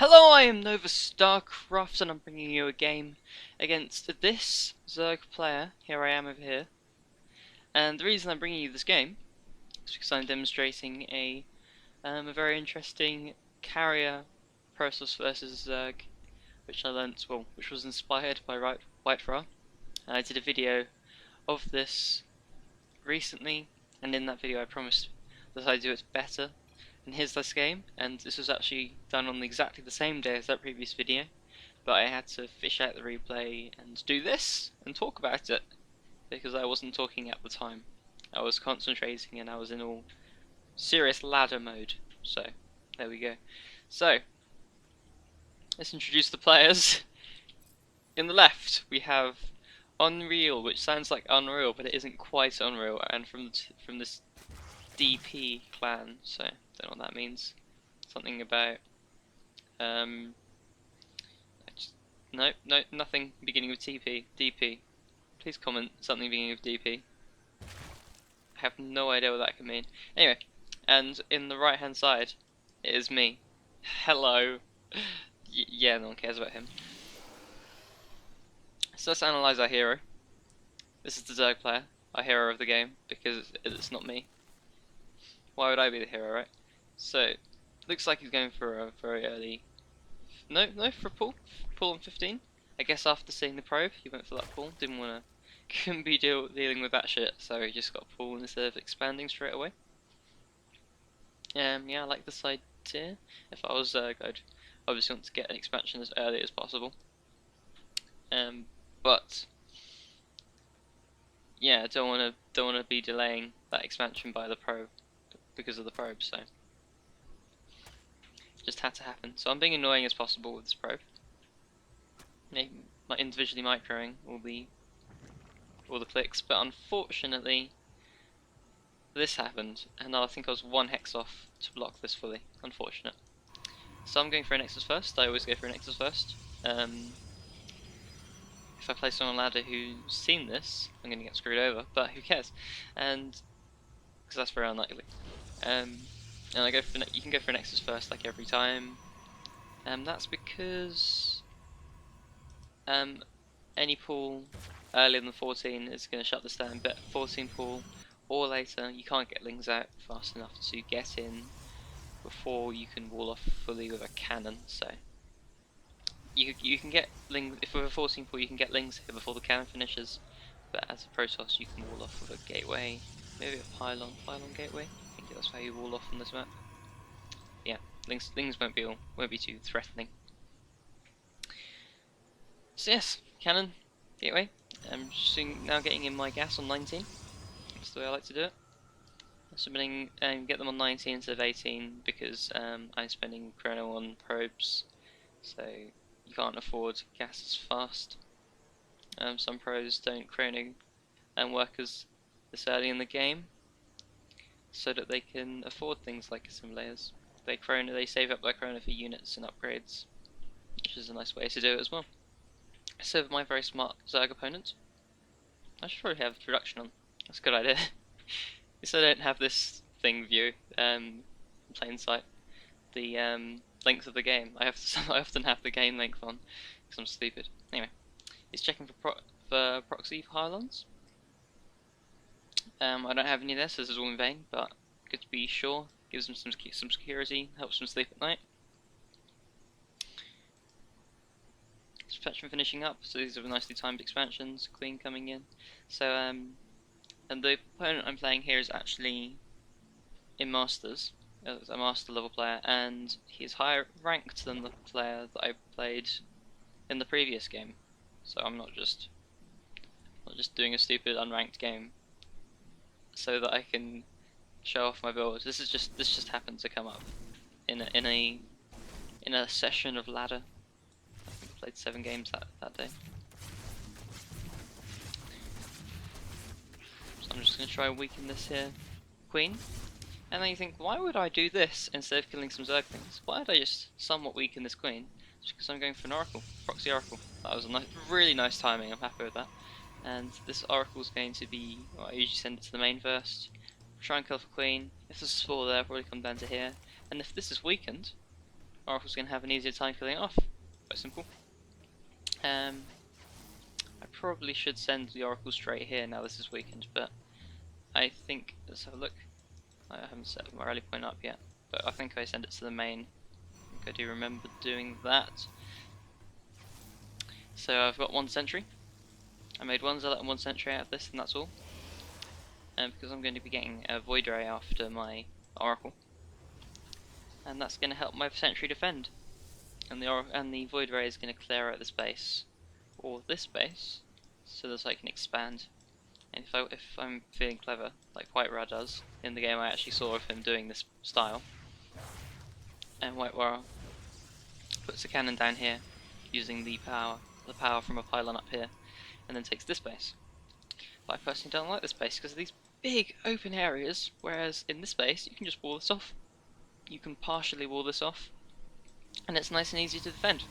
Hello, I am Nova StarCraft and I'm bringing you a game against this Zerg player. Here I am over here. And the reason I'm bringing you this game is because I'm demonstrating a very interesting carrier Protoss versus Zerg, which I learnt, which was inspired by WhiteRa. And I did a video of this recently, and in that video I promised that I'd do it better. And here's this game, and this was actually done on exactly the same day as that previous video, but I had to fish out the replay and do this and talk about it because I wasn't talking at the time. I was concentrating and I was in all serious ladder mode. So there we go. So let's introduce the players. In the left we have Unreal, which sounds like Unreal, but it isn't quite Unreal, and from this DP clan, so don't know what that means. Something about no, nothing beginning with TP. DP. Please comment something beginning with DP. I have no idea what that could mean. Anyway, and in the right hand side it is me. Hello. Yeah, no one cares about him. So let's analyze our hero. This is the Zerg player, our hero of the game, because it's not me. Why would I be the hero, right? So, looks like he's going for a very early... No, for a pull on 15. I guess after seeing the probe, he went for that pull. Couldn't be dealing with that shit, so he just got a pull instead of expanding straight away. Yeah, I like this idea. If I was Zerg, I'd obviously want to get an expansion as early as possible. But yeah, I don't want to be delaying that expansion by the probe because of the probe, so just had to happen. So I'm being annoying as possible with this probe. Like individually microing all the clicks, but unfortunately this happened, and I think I was one hex off to block this fully. Unfortunate. So I'm going for a Nexus first. I always go for a Nexus first. If I play someone on ladder who's seen this, I'm going to get screwed over, but who cares? And because that's very unlikely. And I go for you can go for a Nexus first, like every time. That's because any pull earlier than 14 is going to shut this down, but 14 pull or later, you can't get lings out fast enough to get in before you can wall off fully with a cannon. So you can get lings, if with a 14 pull you can get lings here before the cannon finishes, but as a Protoss you can wall off with a gateway, maybe a pylon gateway. I think that's how you wall off on this map. Yeah, lings won't be too threatening. So yes, cannon, gateway. I'm just now getting in my gas on 19. That's the way I like to do it. Submitting and get them on 19 instead of 18 because I'm spending chrono on probes, so you can't afford gas as fast. Some pros don't chrono and work as this early in the game, so that they can afford things like assimilators. They save up their chrono for units and upgrades, which is a nice way to do it as well. So my very smart Zerg opponent, I should probably have production on. That's a good idea. At least I don't have this thing view in plain sight. The length of the game. I often have the game length on because I'm stupid. Anyway, he's checking for proxy pylons. I don't have any of this, so this is all in vain, but good to be sure. Gives him some security, helps him sleep at night. Expansion finishing up, so these are nicely timed expansions. Queen coming in. So and the opponent I'm playing here is actually in Masters, a Master level player, and he's higher ranked than the player that I played in the previous game. So I'm not just doing a stupid unranked game so that I can show off my build. This just happened to come up in a session of ladder. I think I played 7 games that day. So I'm just going to try and weaken this here queen. And then you think, why would I do this instead of killing some Zerglings? Why did I just somewhat weaken this queen? It's because I'm going for an oracle, proxy oracle. That was a really nice timing, I'm happy with that. And this oracle is going to be, well, I usually send it to the main first. Try and kill for queen. If there's a spore there, I'll probably come down to here. And if this is weakened, Oracle's going to have an easier time killing it off. Quite simple. I probably should send the Oracle straight here now this is weakened, but I think, let's have a look. I haven't set my rally point up yet, but I think I send it to the main. I think I do remember doing that. So I've got one sentry. I made one zealot and one sentry out of this, and that's all. Because I'm going to be getting a WhiteRa after my Oracle, and that's going to help my sentry defend. And the WhiteRa is going to clear out this base, or this base, so that I can expand. And if I'm feeling clever, like WhiteRa does in the game, I actually saw of him doing this style. And WhiteRa puts a cannon down here, using the power from a pylon up here, and then takes this base. But I personally don't like this base because of these big open areas, whereas in this base you can just wall this off. You can partially wall this off, and it's nice and easy to defend.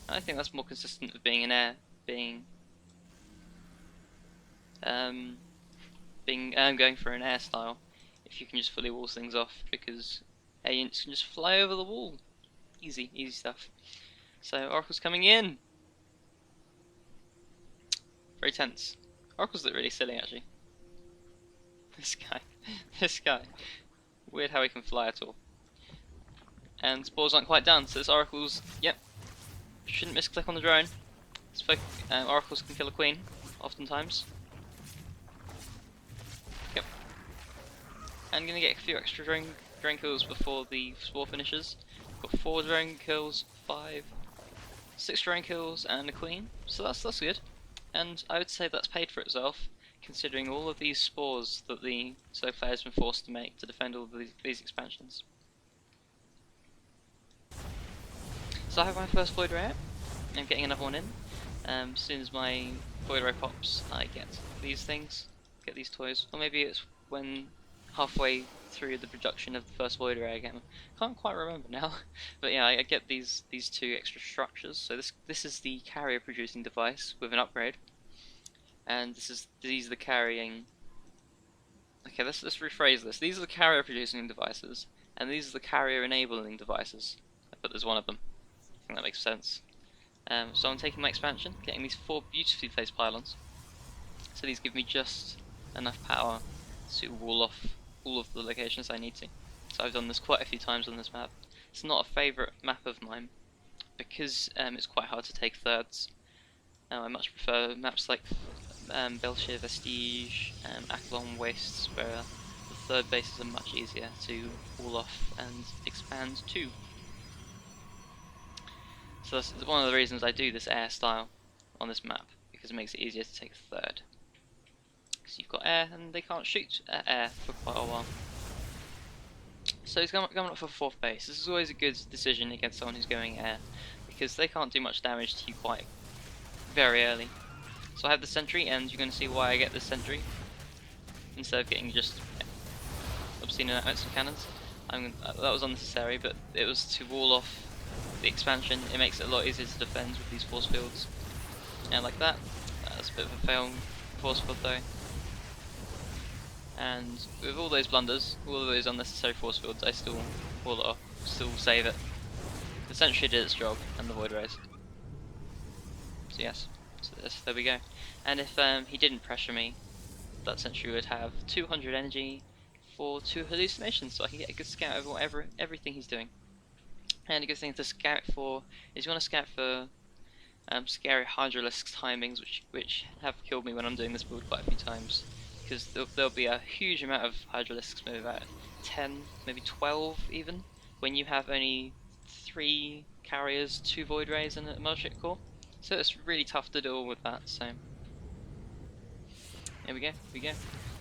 I think that's more consistent with being an air, going for an air style. If you can just fully wall things off, because air units can just fly over the wall. Easy stuff. So Oracle's coming in. Very tense. Oracles look really silly actually. This guy. Weird how he can fly at all. And spores aren't quite done, so this Oracle's, yep. Shouldn't misclick on the drone. Oracles can kill a queen, oftentimes. Yep. I'm gonna get a few extra drone kills before the spore finishes. Got 4 drone kills, 6 drone kills, and a queen. So that's good. And I would say that's paid for itself, considering all of these spores that the Zerg player has been forced to make to defend all of these expansions. So I have my first WhiteRa out. I'm getting another one in. As soon as my WhiteRa pops, I get these things, get these toys. Or maybe it's when halfway through the production of the first WhiteRa again. Can't quite remember now. But yeah, I get these 2 extra structures. So this is the carrier producing device with an upgrade. And these are the carrying. Okay, let's rephrase this. These are the carrier producing devices, and these are the carrier enabling devices. But there's one of them. I think that makes sense. So I'm taking my expansion, getting these 4 beautifully placed pylons. So these give me just enough power to wall off all of the locations I need to. So I've done this quite a few times on this map. It's not a favourite map of mine because it's quite hard to take thirds. I much prefer maps like Belshire Vestige, Akalon Wastes, where the third bases are much easier to wall off and expand to. So that's one of the reasons I do this air style on this map, because it makes it easier to take a third. Because you've got air and they can't shoot at air for quite a while. So he's coming up for 4th base. This is always a good decision against someone who's going air, because they can't do much damage to you quite very early. So I have the sentry, and you're going to see why I get this sentry instead of getting just obscene amounts of cannons. That was unnecessary, but it was to wall off the expansion. It makes it a lot easier to defend with these force fields. And like that. That's a bit of a fail force field though. And with all those blunders, all of those unnecessary force fields, I still wall it off, still save it. The sentry did its job, and the void rays. So yes, so there we go. And if he didn't pressure me, that sentry would have 200 energy for 2 hallucinations, so I can get a good scout over everything he's doing. And a good thing to scout for is you want to scout for scary Hydralisk timings, which have killed me when I'm doing this build quite a few times. Because there'll be a huge amount of Hydralisks, maybe about 10, maybe 12 even, when you have only 3 carriers, 2 void rays, and a Melchik core. So it's really tough to deal with that. So here we go.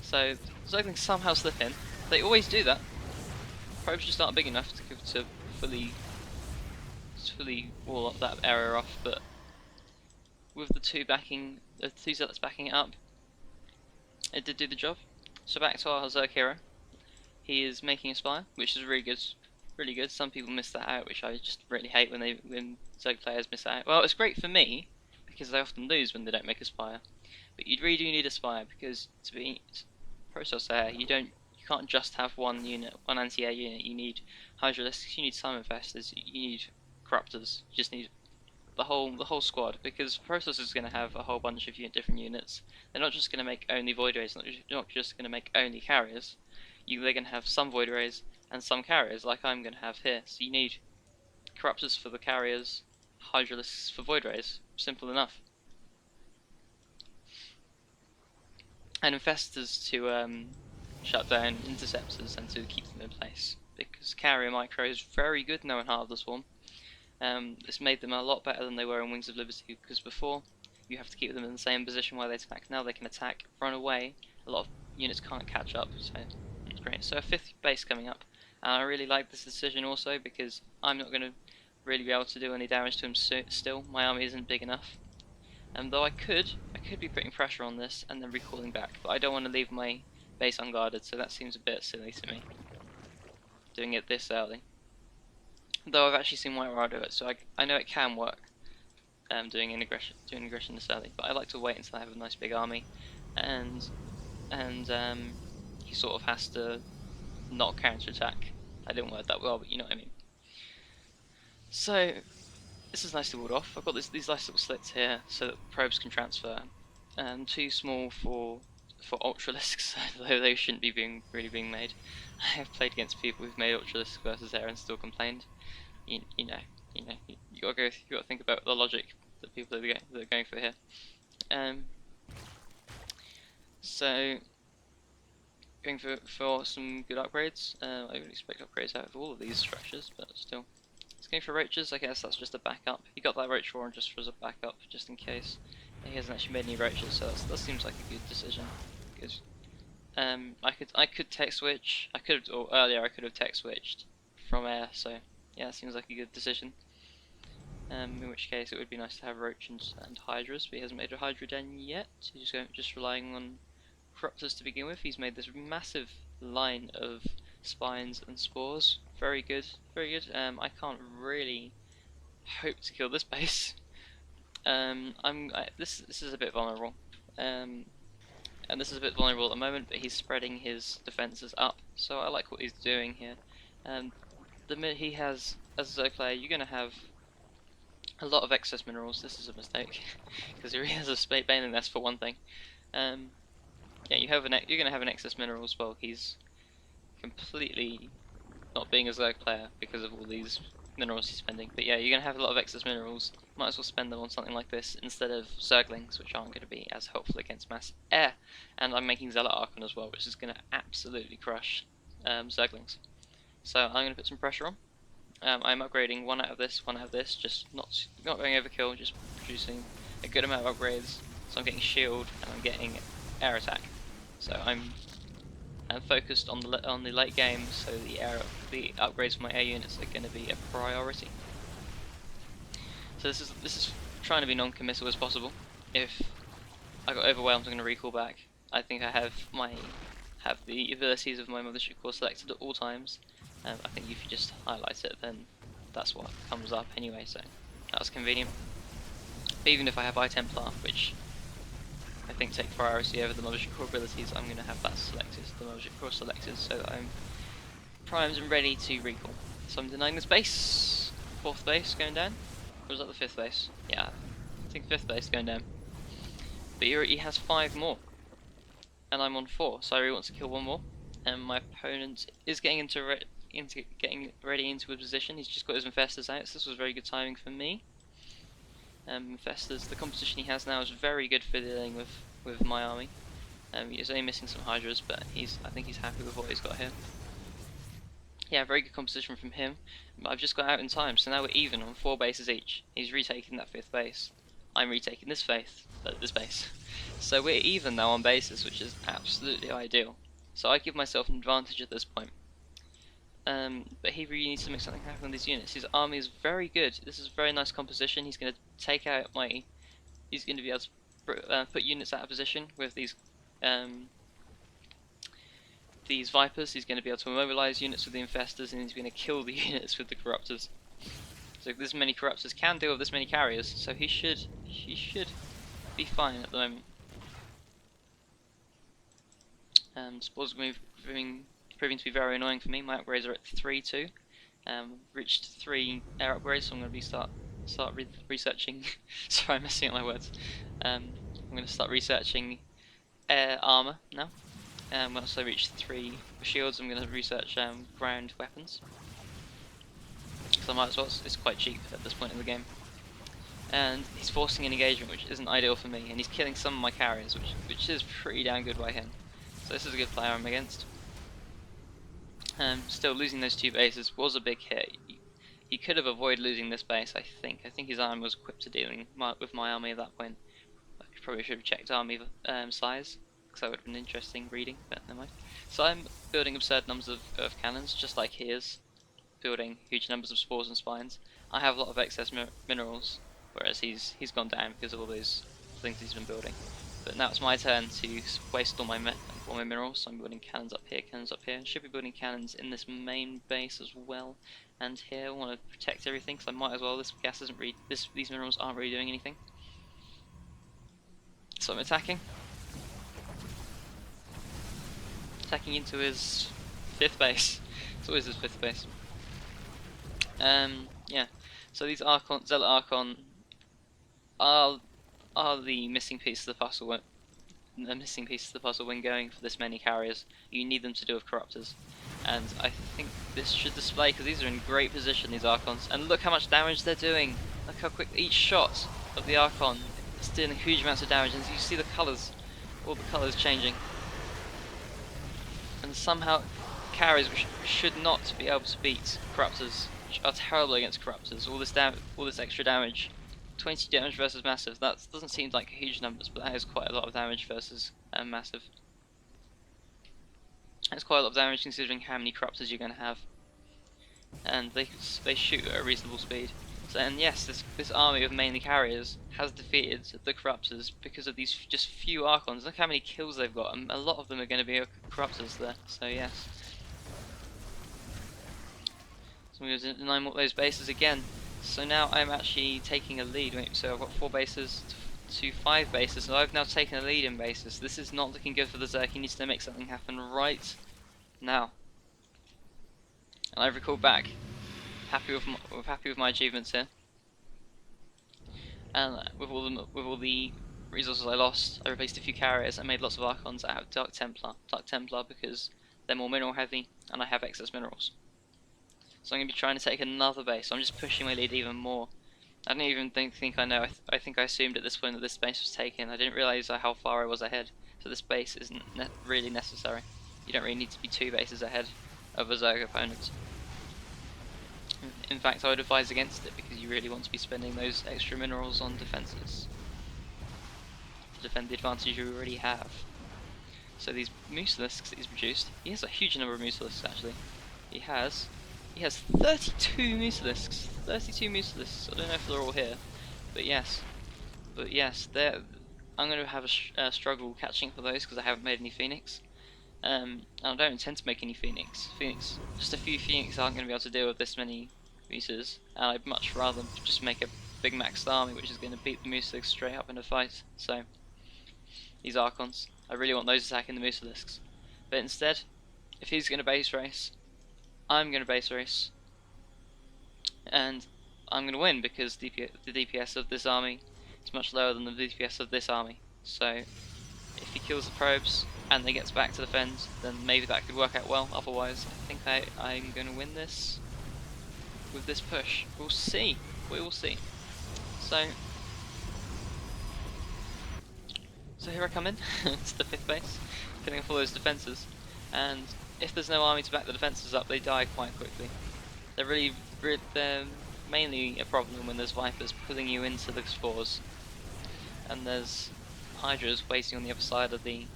So Zerglings somehow slip in. They always do that. Probes just aren't big enough to fully wall up that area off, but with the 2 zealots backing it up, it did do the job. So back to our Zerg hero. He is making a spire, which is really good. Some people miss that out, which I just really hate when Zerg players miss out. Well, it's great for me because they often lose when they don't make a spire. But you really do need a spire, because to be Process air, you can't just have one unit, one anti-air unit. You need hydralisks, you need some infestors, you need corruptors. You just need the whole squad, because Protoss is going to have a whole bunch of different units. They're not just going to make only Void Rays, not just going to make only carriers. They're going to have some Void Rays and some carriers, like I'm going to have here. So you need corruptors for the carriers, hydralisks for Void Rays. Simple enough. And infestors to shut down interceptors and to keep them in place, because carrier micro is very good now in Heart of the Swarm. It's made them a lot better than they were in Wings of Liberty, because before you have to keep them in the same position while they attack. Now they can attack, run away. A lot of units can't catch up, so it's great. So a 5th base coming up. I really like this decision also, because I'm not going to really be able to do any damage to him still. My army isn't big enough. Though I could be putting pressure on this and then recalling back, but I don't want to leave my base unguarded, so that seems a bit silly to me, doing it this early. Though I've actually seen WhiteRa do it, so I know it can work, doing aggression this early, but I like to wait until I have a nice big army, and he sort of has to not counterattack. I didn't word that well, but you know what I mean. So this is nicely walled off. I've got these nice little slits here so that probes can transfer. Too small for ultralisks, though they shouldn't be really being made. I have played against people who've made ultralisks versus air and still complained. You gotta think about the logic that people are going for here. So going for some good upgrades. I would expect upgrades out of all of these structures, but still. He's going for roaches. I guess that's just a backup. He got that roach warren just as a backup, just in case. He hasn't actually made any roaches, so that seems like a good decision. Because I could tech switch. Earlier I could have tech switched from air. So yeah, that seems like a good decision. In which case it would be nice to have roaches and hydras, but he hasn't made a hydra den yet. He's just relying on corruptors to begin with. He's made this massive line of spines and spores. Very good, very good. I can't really hope to kill this base. This is a bit vulnerable, and this is a bit vulnerable at the moment. But he's spreading his defenses up, so I like what he's doing here. The minute he has, as a Zerg player, you're going to have a lot of excess minerals. This is a mistake because he has a baneling nest for one thing. Yeah, you're going to have an excess minerals. Well, he's completely not being a Zerg player because of all these minerals he's spending. But yeah, you're going to have a lot of excess minerals. Might as well spend them on something like this instead of Zerglings, which aren't going to be as helpful against mass air. And I'm making Zealot Archon as well, which is going to absolutely crush Zerglings. So I'm going to put some pressure on. I'm upgrading one out of this, just not going overkill, just producing a good amount of upgrades. So I'm getting shield and I'm getting air attack. So I'm focused on the late game, so the upgrades for my air units are going to be a priority. So this is trying to be non-committal as possible. If I got overwhelmed, I'm going to recall back. I think I have the abilities of my mothership core selected at all times. I think if you just highlight it, then that's what comes up anyway, so that's convenient. But even if I have iTemplar, which I think take priority over the mothership core abilities, I'm going to have that selected, the mothership core selected, so that I'm primed and ready to recall. So I'm denying this base. 4th base going down. Or was that the 5th base? Yeah, I think 5th base going down. But he has 5 more, and I'm on 4, so I really want to kill one more. And my opponent is getting getting ready into a position. He's just got his infestors out, so this was very good timing for me. Infestors, the composition he has now is very good for dealing with my army. He's only missing some hydras, but I think he's happy with what he's got here. Yeah, very good composition from him. But I've just got out in time, so now we're even on 4 bases each. He's retaking that 5th base. I'm retaking this base. So we're even now on bases, which is absolutely ideal. So I give myself an advantage at this point. But he really needs to make something happen with these units. His army is very good. This is a very nice composition. He's going to take out he's going to be able to put units out of position with these Vipers. He's going to be able to immobilize units with the Infestors, and he's going to kill the units with the Corruptors. So this many Corruptors can deal with this many carriers, so he should be fine at the moment. Spores moving proving to be very annoying for me. My upgrades are at 3-2. Reached 3 air upgrades, so I'm going to start researching. Sorry, I'm messing up my words. I'm going to start researching air armor now. Once I reach 3 shields, I'm going to research ground weapons. So I might as well. It's quite cheap at this point in the game. And he's forcing an engagement, which isn't ideal for me, and he's killing some of my carriers, which is pretty damn good by him. So this is a good player I'm against. Still, losing those 2 bases was a big hit. He could have avoided losing this base, I think. I think his army was equipped to dealing with my army at that point. I probably should have checked army size, because that would have been interesting reading, but never mind. So I'm building absurd numbers of earth cannons, just like he is, building huge numbers of spores and spines. I have a lot of excess minerals, whereas he's gone down because of all those things he's been building. But now it's my turn to waste all my minerals, so I'm building cannons up here, and should be building cannons in this main base as well. And here I want to protect everything, so I might as well. This gas isn't really, these minerals aren't really doing anything. So I'm attacking into his 5th base. It's always his 5th base. Yeah. So these Zealot Archon are the missing piece of the puzzle. The missing piece of the puzzle when going for this many carriers. You need them to deal with corruptors, and I think this should display, because these are in great position, these Archons, and look how much damage they're doing. Look how quick each shot of the Archon is doing huge amounts of damage, and you see the colours, all the colours changing. And somehow carriers which should not be able to beat corruptors, which are terrible against corruptors, all this extra damage. 20 damage versus massive, that doesn't seem like huge numbers, but that is quite a lot of damage versus massive. That's quite a lot of damage considering how many corruptors you're going to have. And they shoot at a reasonable speed. So, and yes, this army of mainly carriers has defeated the corruptors because of these just few Archons. Look how many kills they've got, and a lot of them are going to be corruptors there, so yes. So I'm going to deny those bases again. So now I'm actually taking a lead. So I've got 4 bases to 5 bases, so I've now taken a lead in bases. This is not looking good for the Zerg. He needs to make something happen right now. And I've recalled back. Happy with my achievements here. And with all the resources I lost, I replaced a few carriers and made lots of Archons out of Dark Templar because they're more mineral heavy and I have excess minerals. So I'm going to be trying to take another base. I'm just pushing my lead even more. I don't even think I know. I think I assumed at this point that this base was taken. I didn't realise how far I was ahead. So this base isn't really necessary. You don't really need to be 2 bases ahead of a Zerg opponent. In fact, I would advise against it because you really want to be spending those extra minerals on defences to defend the advantage you already have. So these Mucilisks that he's produced, he has a huge number of Mucilisks actually. He has 32 Mucilisks. 32 Mucilisks. I don't know if they're all here, but yes, I'm going to have a struggle catching for those because I haven't made any Phoenix. And I don't intend to make any Phoenix. Just a few Phoenix aren't going to be able to deal with this many Muses, and I'd much rather just make a big maxed army which is going to beat the Mucilisks straight up in a fight. So these Archons, I really want those attacking the Mucilisks. But instead, if he's going to base race, I'm going to base race, and I'm going to win because the DPS of this army is much lower than the DPS of this army. So if he kills the probes and they gets back to defend, then maybe that could work out well. Otherwise, I think I'm going to win this with this push. We'll see. We will see. So here I come in. It's the 5th base, killing off all those defences, and if there's no army to back the defences up, they die quite quickly. They're mainly a problem when there's Vipers pulling you into the spores, and there's Hydras waiting on the other side of the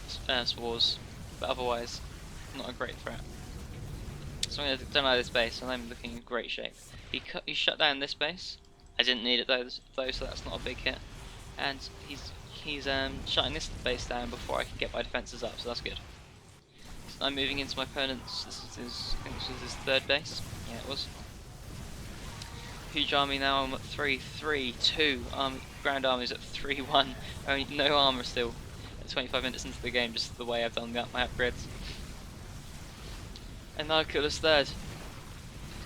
spores, but otherwise, not a great threat. So I'm going to deny this base, and I'm looking in great shape. He shut down this base. I didn't need it though, so that's not a big hit. And he's shutting this base down before I can get my defences up, so that's good. So I'm moving into my opponent's. I think this was his 3rd base. Yeah, it was. Huge army now. I'm at 3-3-2. Ground army's at 3-1. Only no armour still. At 25 minutes into the game, just the way I've done my upgrades. And now kill us third.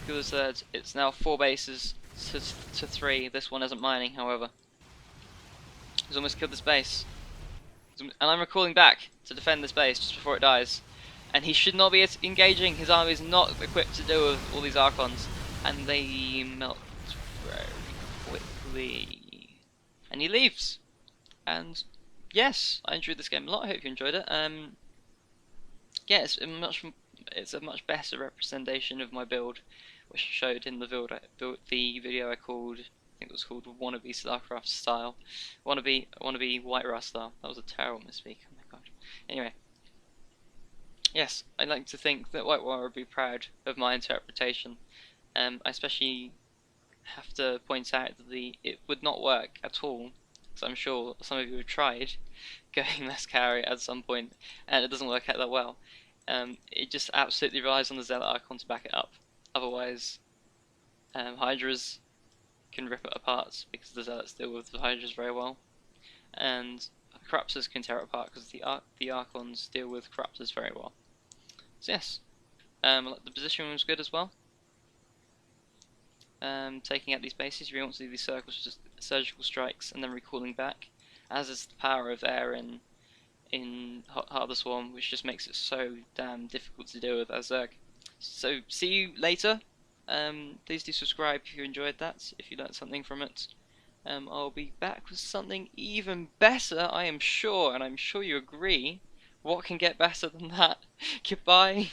Kill us third. It's now 4 bases to 3. This one isn't mining, however. He's almost killed this base. And I'm recalling back to defend this base just before it dies. And he should not be engaging. His army is not equipped to deal with all these Archons. And they melt very quickly. And he leaves. And yes, I enjoyed this game a lot. I hope you enjoyed it. Yeah, it's a much better representation of my build, which I showed in the video I called, I think it was called Wannabe StarCraft Style, Wannabe WhiteRa Style. That was a terrible misspeak. Oh my god. Anyway, yes, I like to think that WhiteRa would be proud of my interpretation. I especially have to point out that it would not work at all, because I'm sure some of you have tried going less carry at some point, and it doesn't work out that well. It just absolutely relies on the Zealot icon to back it up. Otherwise, Hydras can rip it apart because the Zealots deal with the Hydras very well, and Corruptors can tear it apart because the Archons deal with Corruptors very well. So yes, the position was good as well. Taking out these bases, you really want to do these circles, just surgical strikes, and then recalling back, as is the power of air in Heart of the Swarm, which just makes it so damn difficult to deal with as Zerg. So see you later. Please do subscribe if you enjoyed that, if you learned something from it. I'll be back with something even better, I am sure, and I'm sure you agree. What can get better than that? Goodbye.